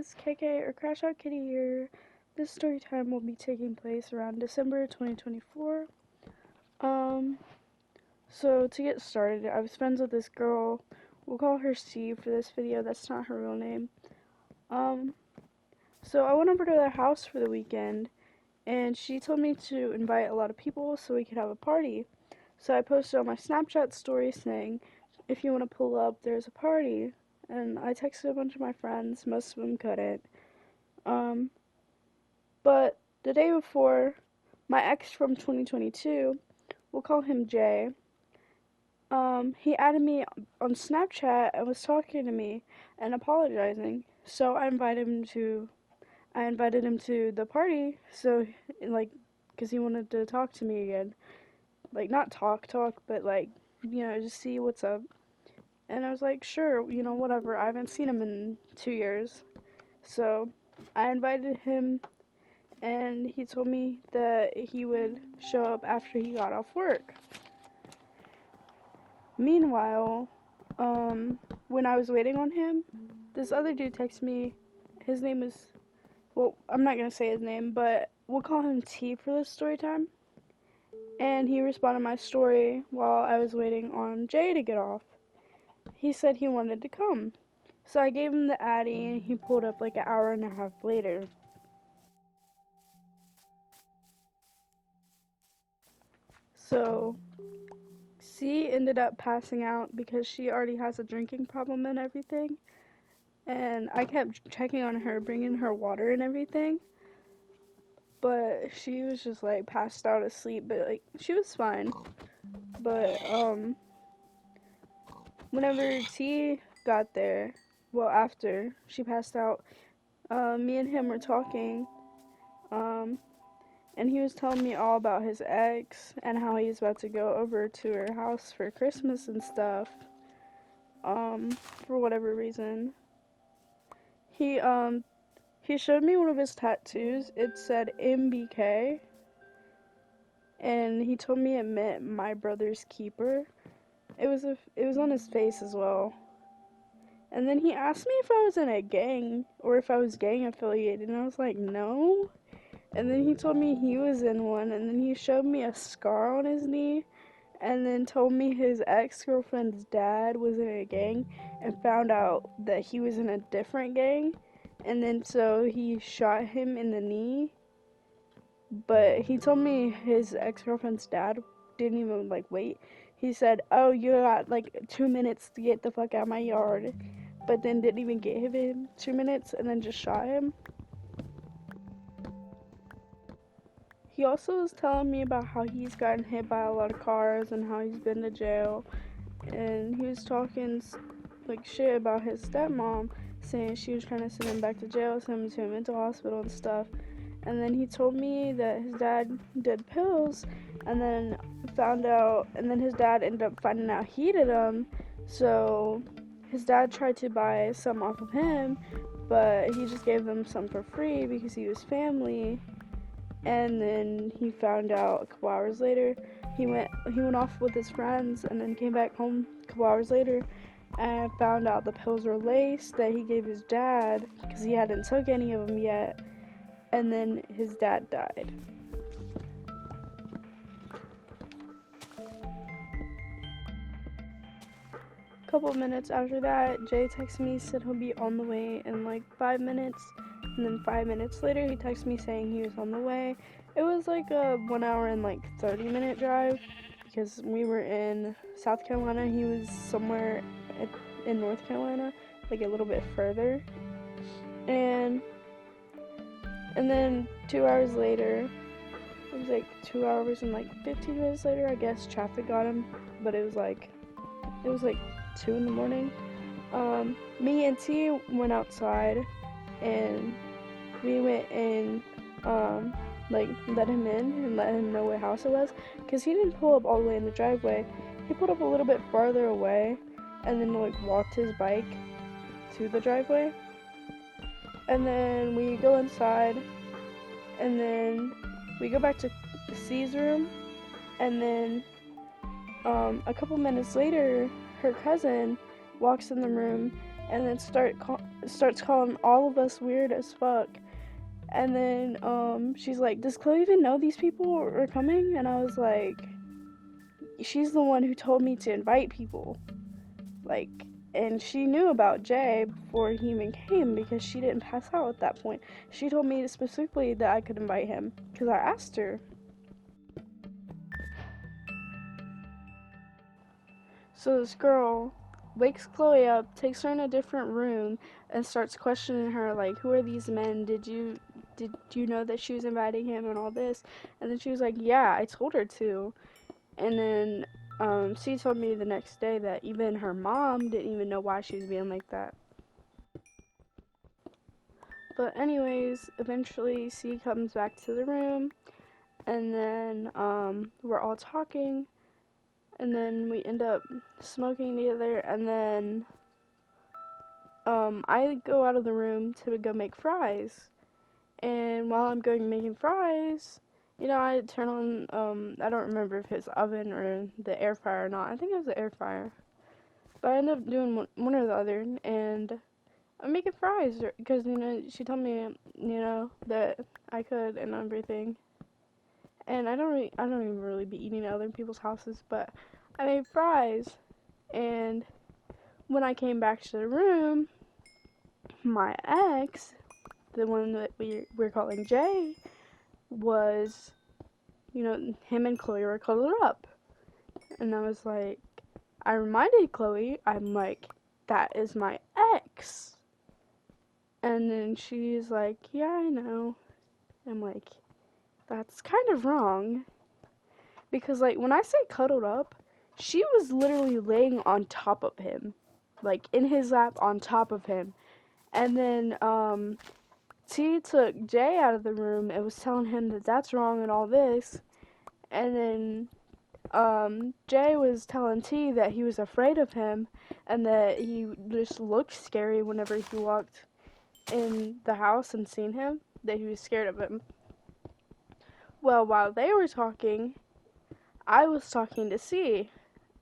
guys, KK or Crash Out Kitty here. This story time will be taking place around December 2024. Um, so to get started, I was friends with this girl. We'll call her C for this video. That's not her real name. Um, so I went over to their house for the weekend, and she told me to invite a lot of people so we could have a party. So I posted on my Snapchat story saying, if you want to pull up, there's a party. And I texted a bunch of my friends. Most of them couldn't. Um, but the day before, my ex from 2022, we'll call him Jay, he added me on Snapchat and was talking to me and apologizing. So I invited him to the party, so, like, because he wanted to talk to me again. Like, not talk, but, like, just see what's up. And I was like, sure, whatever. I haven't seen him in 2 years. So I invited him, and he told me that he would show up after he got off work. Meanwhile, when I was waiting on him, this other dude texted me. His name is, well, I'm not going to say his name, but we'll call him T for this story time. And he responded to my story while I was waiting on Jay to get off. He said he wanted to come. So I gave him the Addy, and he pulled up like an hour and a half later. So C ended up passing out because she already has a drinking problem and everything. And I kept checking on her, bringing her water and everything. But she was just like passed out asleep, but like she was fine. But whenever T got there, well, after she passed out, me and him were talking, and he was telling me all about his ex and how he's about to go over to her house for Christmas and stuff, for whatever reason. He showed me one of his tattoos. It said MBK, and he told me it meant my brother's keeper. It was on his face as well. And then he asked me if I was in a gang or if I was gang affiliated, and I was like, no. And then he told me he was in one, and then he showed me a scar on his knee, and then told me his ex-girlfriend's dad was in a gang and found out that he was in a different gang, and then so he shot him in the knee. But he told me his ex-girlfriend's dad didn't even wait. He said, oh, you got 2 minutes to get the fuck out of my yard, but then didn't even give him 2 minutes and then just shot him. He also was telling me about how he's gotten hit by a lot of cars and how he's been to jail, and he was talking shit about his stepmom, saying she was trying to send him back to jail, send him to a mental hospital and stuff. And then he told me that his dad did pills, and then his dad ended up finding out he did them. So his dad tried to buy some off of him, but he just gave them some for free because he was family. And then he found out a couple hours later. He went off with his friends, and then came back home a couple hours later and found out the pills were laced that he gave his dad because he hadn't took any of them yet. And then his dad died. A couple minutes after that, Jay texted me, said he'll be on the way in 5 minutes. And then 5 minutes later, he texted me saying he was on the way. It was a 1 hour and 30-minute drive because we were in South Carolina. He was somewhere in North Carolina, a little bit further. And then 2 hours later, it was 2 hours and 15 minutes later, I guess traffic got him, but it was 2 in the morning. Me and T went outside, and we went and let him in and let him know what house it was, because he didn't pull up all the way in the driveway. He pulled up a little bit farther away and then walked his bike to the driveway. And then we go inside, and then we go back to C's room, and then a couple minutes later, her cousin walks in the room and then starts calling all of us weird as fuck. And then she's like, does Chloe even know these people are coming? And I was like, she's the one who told me to invite people. Like, and she knew about Jay before he even came because she didn't pass out at that point. She told me specifically that I could invite him because I asked her. So this girl wakes Chloe up, takes her in a different room, and starts questioning her like, who are these men? Did you know that she was inviting him and all this? And then she was like, yeah, I told her to. And then she told me the next day that even her mom didn't even know why she was being like that. But anyways, eventually C comes back to the room, and then we're all talking, and then we end up smoking together, and then I go out of the room to go make fries. And while I'm going making fries, I turn on, I don't remember if it's oven or the air fryer or not. I think it was the air fryer. But I ended up doing one or the other, and I'm making fries because, she told me, that I could and everything. And I don't even really be eating at other people's houses, but I made fries. And when I came back to the room, my ex, the one that we're calling Jay, was, him and Chloe were cuddled up. And I was like, I reminded Chloe, I'm like, that is my ex. And then she's like, yeah, I know. I'm like, that's kind of wrong. Because, like, when I say cuddled up, she was literally laying on top of him. Like, in his lap on top of him. And then, T took Jay out of the room and was telling him that that's wrong and all this. And then, Jay was telling T that he was afraid of him and that he just looked scary whenever he walked in the house and seen him, that he was scared of him. Well, while they were talking, I was talking to C,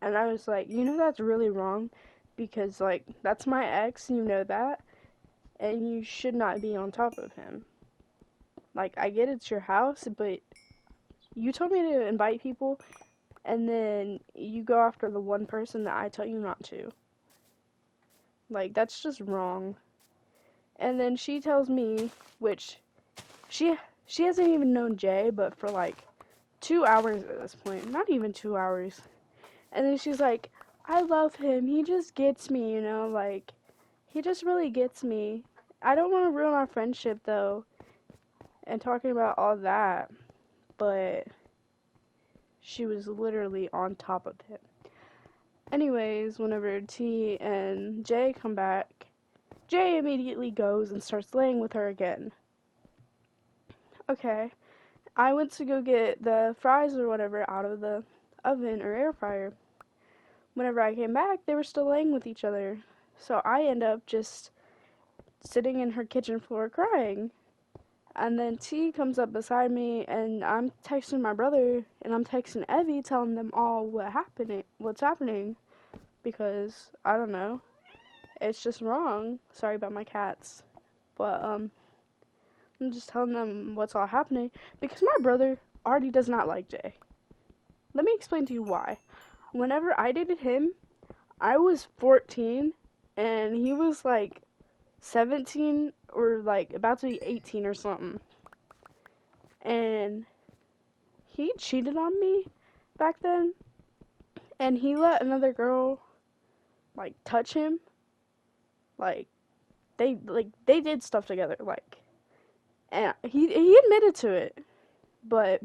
and I was like, that's really wrong, because, like, that's my ex, you know that, and you should not be on top of him. Like, I get it's your house, but you told me to invite people, and then you go after the one person that I tell you not to. Like, that's just wrong. And then she tells me, which she hasn't even known Jay, but for like 2 hours at this point, not even 2 hours. And then she's like, I love him, he just gets me, like, he just really gets me. I don't want to ruin our friendship though, and talking about all that, but she was literally on top of him. Anyways, whenever T and Jay come back, Jay immediately goes and starts laying with her again. Okay, I went to go get the fries or whatever out of the oven or air fryer. Whenever I came back, they were still laying with each other. So I end up just sitting in her kitchen floor crying. And then T comes up beside me, and I'm texting my brother, and I'm texting Evie, telling them all what's happening. Because, I don't know, it's just wrong. Sorry about my cats. But, I'm just telling them what's all happening. Because my brother already does not like Jay. Let me explain to you why. Whenever I dated him, I was 14, and he was, like, 17 or, like, about to be 18 or something. And he cheated on me back then. And he let another girl, like, touch him. Like, they did stuff together, like. And he admitted to it. But,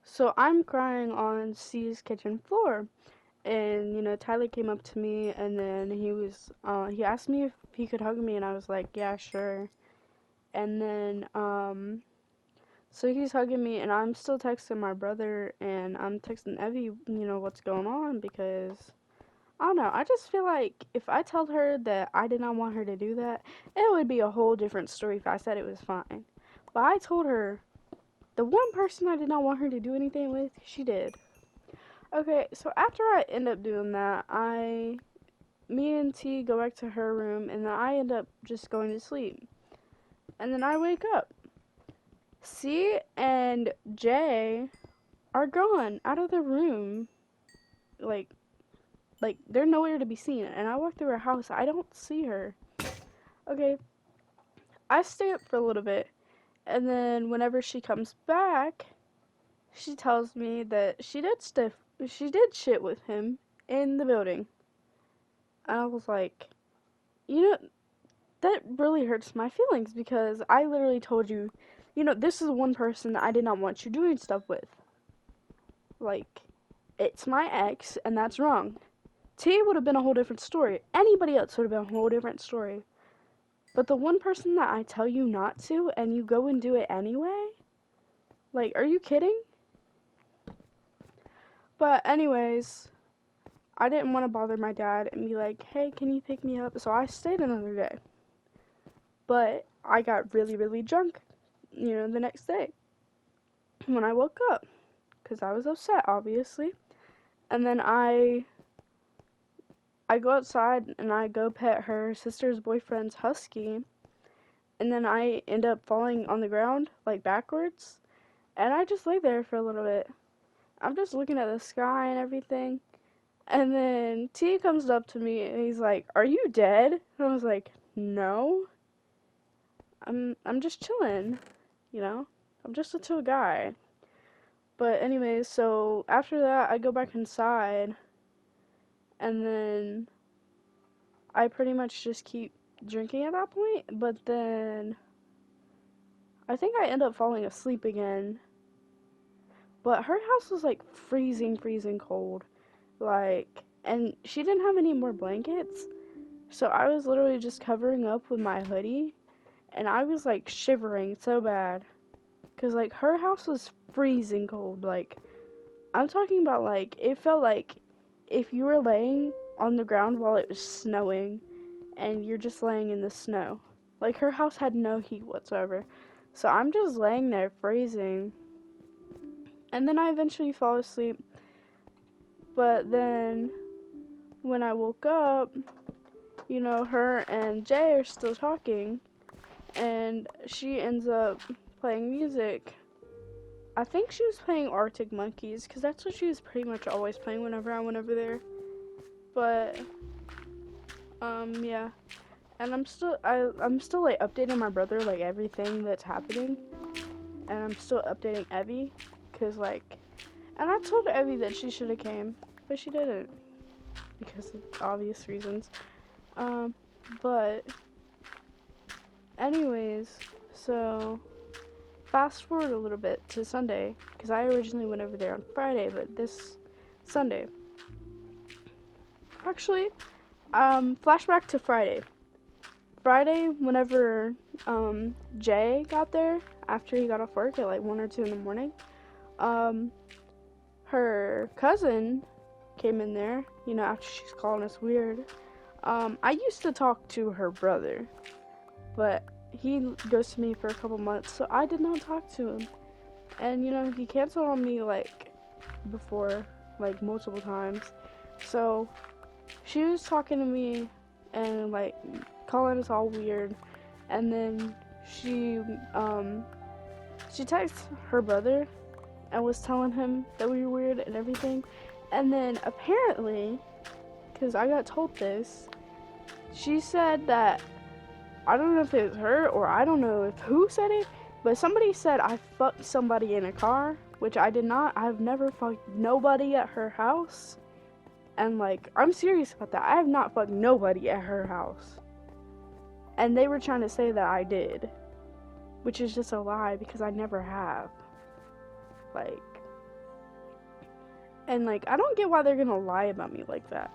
so I'm crying on C's kitchen floor. And, Tyler came up to me, and then he asked me if he could hug me, and I was like, yeah, sure. And then, so he's hugging me, and I'm still texting my brother, and I'm texting Evie, what's going on, because, I don't know, I just feel like if I told her that I did not want her to do that, it would be a whole different story if I said it was fine. But I told her, the one person I did not want her to do anything with, she did. Okay, so after I end up doing that, I me and T go back to her room, and then I end up just going to sleep. And then I wake up. C and J are gone out of the room. Like they're nowhere to be seen. And I walk through her house. I don't see her. Okay. I stay up for a little bit. And then whenever she comes back, she tells me that she did shit with him in the building. And I was like, you know, that really hurts my feelings because I literally told you, this is one person that I did not want you doing stuff with. Like, it's my ex, and that's wrong. T would have been a whole different story. Anybody else would have been a whole different story. But the one person that I tell you not to, and you go and do it anyway? Like, are you kidding? But anyways, I didn't want to bother my dad and be like, hey, can you pick me up? So I stayed another day. But I got really, really drunk, the next day when I woke up. Because I was upset, obviously. And then I go outside and I go pet her sister's boyfriend's husky. And then I end up falling on the ground, like backwards. And I just lay there for a little bit. I'm just looking at the sky and everything. And then T comes up to me and he's like, are you dead? And I was like, no. I'm just chilling, I'm just a chill guy. But anyways, so after that, I go back inside. And then I pretty much just keep drinking at that point. But then I think I end up falling asleep again. But her house was like freezing cold. And she didn't have any more blankets. So I was literally just covering up with my hoodie. And I was like shivering so bad. Because like her house was freezing cold. Like, I'm talking about like, it felt like if you were laying on the ground while it was snowing. And you're just laying in the snow. Like, her house had no heat whatsoever. So I'm just laying there freezing. And then I eventually fall asleep. But then when I woke up, her and Jay are still talking. And she ends up playing music. I think she was playing Arctic Monkeys, because that's what she was pretty much always playing whenever I went over there. But, yeah. And I'm still like updating my brother, like everything that's happening. And I'm still updating Evie, because and I told Evie that she should have came, but she didn't, because of obvious reasons. But anyways, so fast forward a little bit to Sunday, because I originally went over there on Friday, but this Sunday. Actually, flashback to Friday. Friday, whenever Jay got there, after he got off work at like 1 or 2 in the morning, her cousin came in there, after she's calling us weird. I used to talk to her brother, but he ghosted me for a couple months, so I did not talk to him. And, he canceled on me, before, multiple times. So, she was talking to me and, calling us all weird. And then she texted her brother and was telling him that we were weird and everything. And then, apparently, because I got told this, she said that, I don't know if it was her or I don't know if who said it, but somebody said I fucked somebody in a car, which I did not. I've never fucked nobody at her house. And I'm serious about that. I have not fucked nobody at her house. And they were trying to say that I did, which is just a lie because I never have. And I don't get why they're gonna lie about me like that.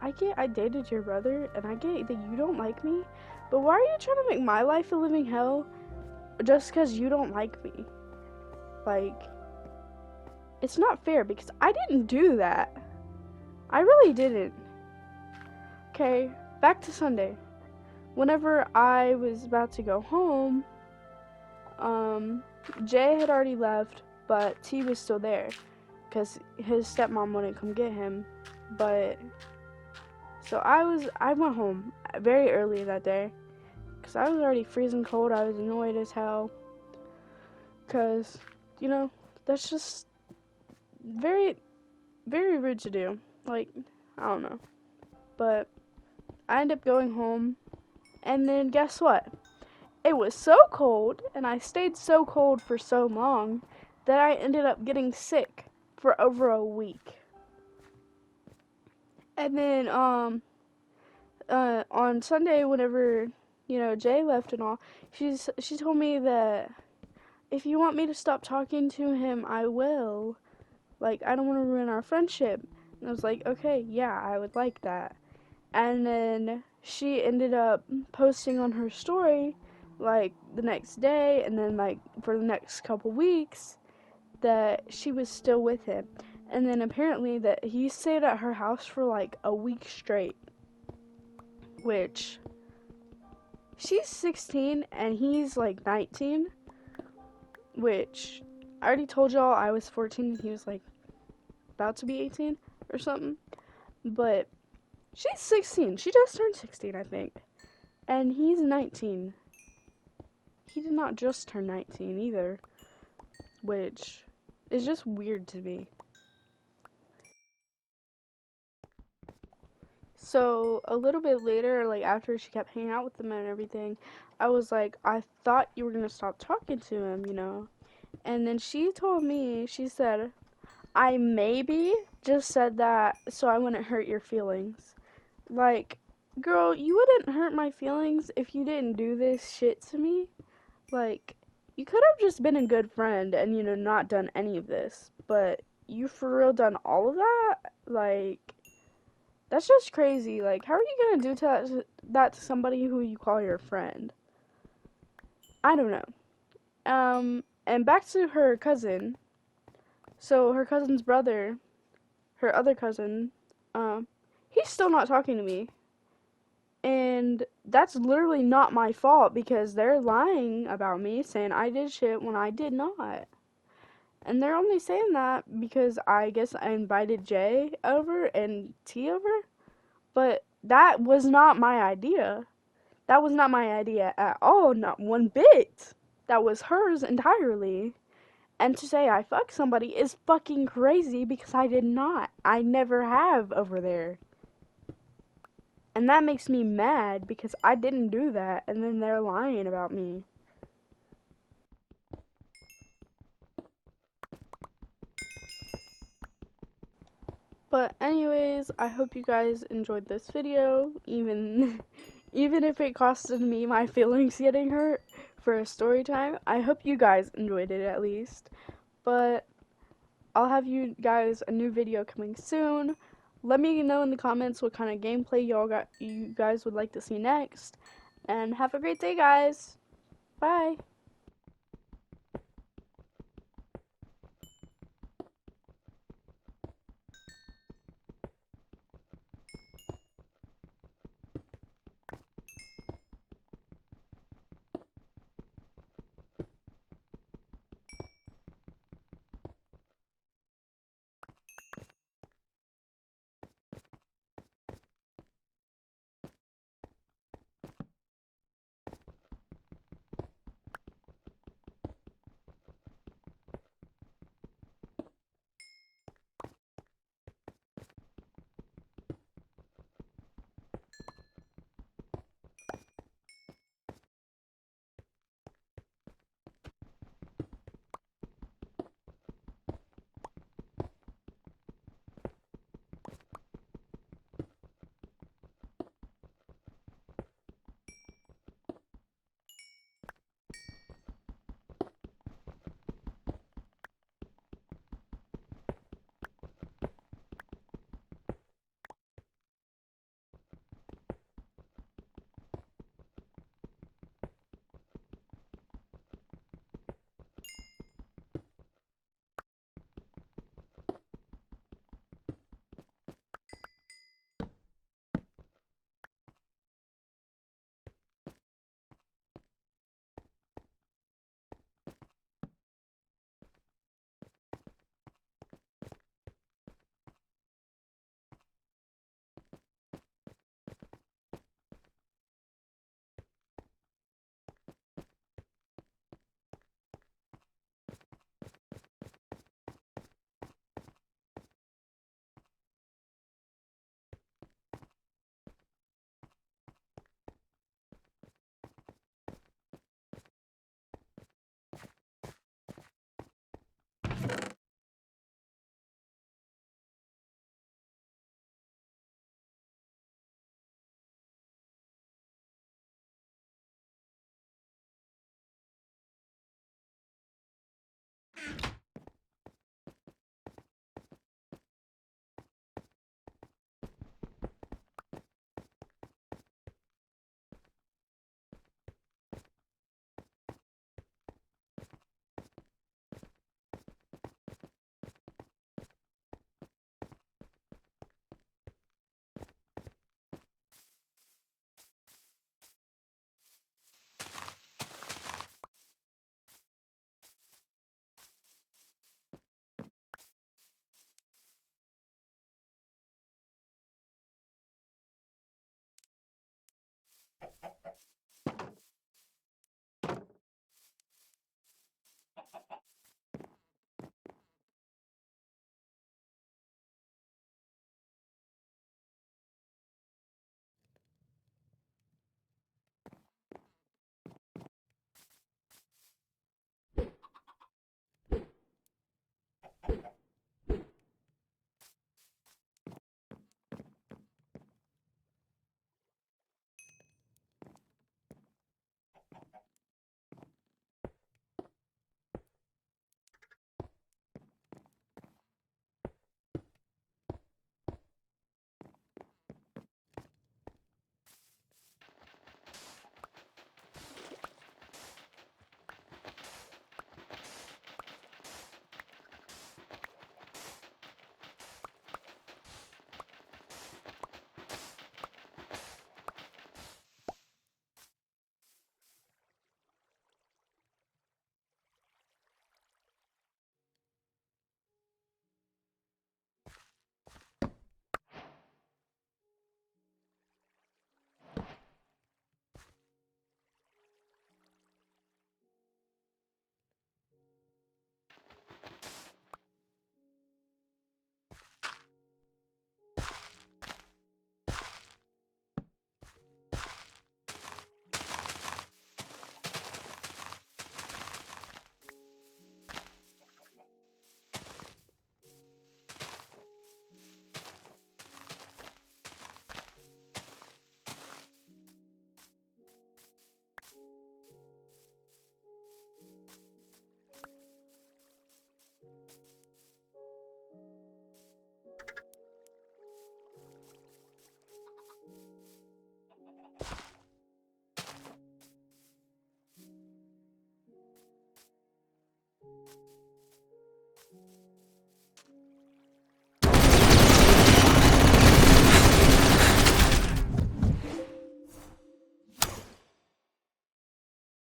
I dated your brother, and I get that you don't like me, but why are you trying to make my life a living hell just because you don't like me? It's not fair because I didn't do that. I really didn't. Okay, back to Sunday. Whenever I was about to go home, Jay had already left, but T was still there because his stepmom wouldn't come get him. But So I went home very early that day because I was already freezing cold. I was annoyed as hell because, you know, that's just very, very rude to do. Like, I don't know. But I ended up going home, and then guess what? It was so cold, and I stayed so cold for so long that I ended up getting sick for over a week. And then, on Sunday, whenever, Jay left and all, she told me that if you want me to stop talking to him, I will. Like, I don't want to ruin our friendship. And I was like, okay, yeah, I would like that. And then she ended up posting on her story, like, the next day, and then, like, for the next couple weeks, that she was still with him. And then apparently that he stayed at her house for, like, a week straight. Which, she's 16 and he's, like, 19. Which, I already told y'all I was 14 and he was, like, about to be 18 or something. But she's 16. She just turned 16, I think. And he's 19. He did not just turn 19 either. Which is just weird to me. So, a little bit later, like, after she kept hanging out with them and everything, I was like, I thought you were gonna stop talking to him, And then she told me, she said, I maybe just said that so I wouldn't hurt your feelings. Like, girl, you wouldn't hurt my feelings if you didn't do this shit to me. Like, you could have just been a good friend and, not done any of this. But you for real done all of that? Like, that's just crazy. Like, how are you gonna do that to somebody who you call your friend? I don't know. And back to her cousin. So, her cousin's brother, her other cousin, he's still not talking to me. And that's literally not my fault because they're lying about me, saying I did shit when I did not. And they're only saying that because I guess I invited Jay over and T over. But that was not my idea. That was not my idea at all, not one bit. That was hers entirely. And to say I fucked somebody is fucking crazy because I did not. I never have over there. And that makes me mad because I didn't do that and then they're lying about me. But anyways, I hope you guys enjoyed this video, even if it costed me my feelings getting hurt for a story time. I hope you guys enjoyed it at least. But I'll have you guys a new video coming soon. Let me know in the comments what kind of gameplay you guys would like to see next. And have a great day, guys. Bye.